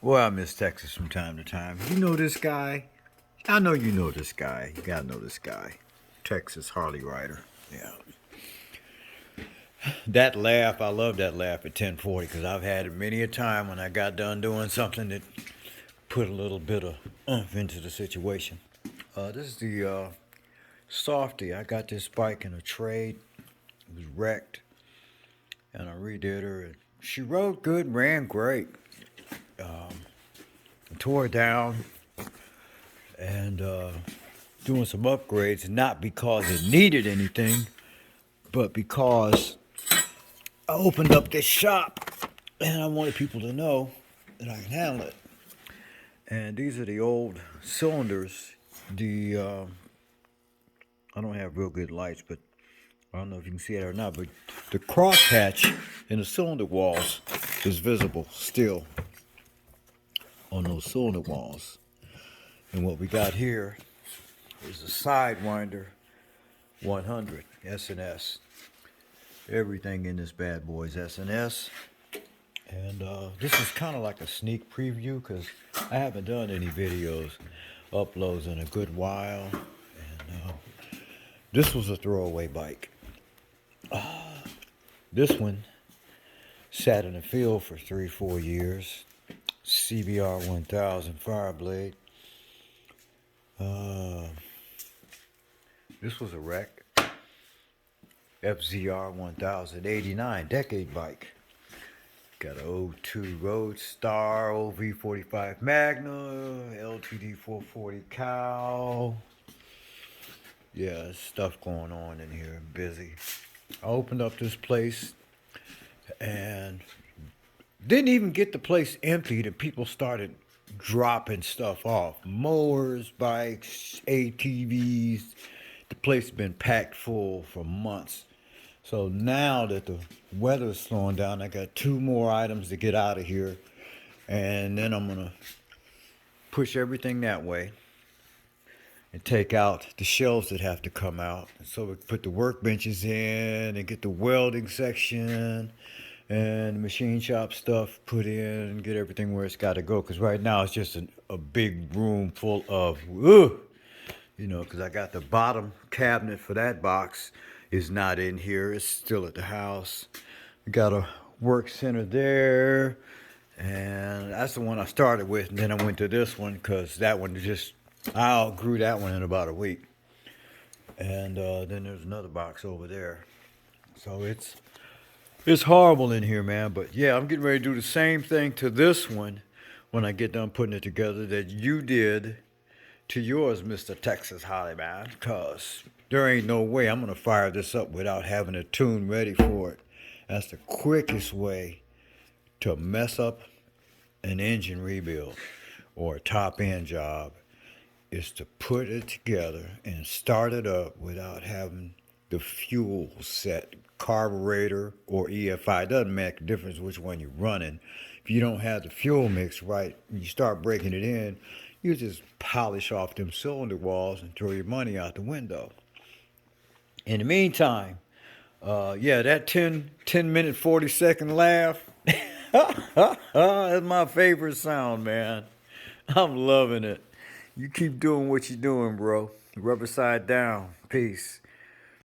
Well, I miss Texas from time to time. You know this guy? I know you know this guy. You gotta know this guy. Texas Harley Rider. Yeah. That laugh, I love that laugh at 1040 because I've had it many a time when I got done doing something that put a little bit of oomph into the situation. This is the Softy. I got this bike in a trade. It was wrecked, and I redid her. And she rode good, ran great. Tore it down, and doing some upgrades, not because it needed anything, but because I opened up this shop and I wanted people to know that I can handle it. And these are the old cylinders. I don't have real good lights, but I don't know if you can see it or not, but the crosshatch in the cylinder walls is visible still on those cylinder walls. And what we got here is a Sidewinder 100 S&S. Everything in this bad boy is S&S. And this is kind of like a sneak preview because I haven't done any videos, uploads in a good while. And this was a throwaway bike. This one sat in the field for 3-4 years. CBR 1000 Fireblade. This was a wreck. FZR 1089 decade bike. Got a O2 Roadstar, OV45 Magna, LTD 440 Cow. Yeah, there's stuff going on in here. I'm busy. I opened up this place and didn't even get the place emptied, and people started dropping stuff off. Mowers, bikes, ATVs. The place has been packed full for months. So now that the weather is slowing down, I got 2 more items to get out of here. And then I'm going to push everything that way and take out the shelves that have to come out. So we put the workbenches in and get the welding section and the machine shop stuff put in and get everything where it's got to go. Because right now it's just a big room full of, because I got the bottom cabinet for that box is not in here. It's still at the house. We got a work center there. And that's the one I started with. And then I went to this one because that one I outgrew that one in about a week. And then there's another box over there. So it's horrible in here, man. But yeah, I'm getting ready to do the same thing to this one when I get done putting it together that you did to yours, Mr. Texas Holly, man. Because there ain't no way I'm going to fire this up without having a tune ready for it. That's the quickest way to mess up an engine rebuild or a top end job is to put it together and start it up without having the fuel set, carburetor or EFI. It doesn't make a difference which one you're running. If you don't have the fuel mix right, when you start breaking it in, you just polish off them cylinder walls and throw your money out the window. In the meantime, that 10 minute, 40-second laugh, that's my favorite sound, man. I'm loving it. You keep doing what you're doing, bro. Rubber side down. Peace.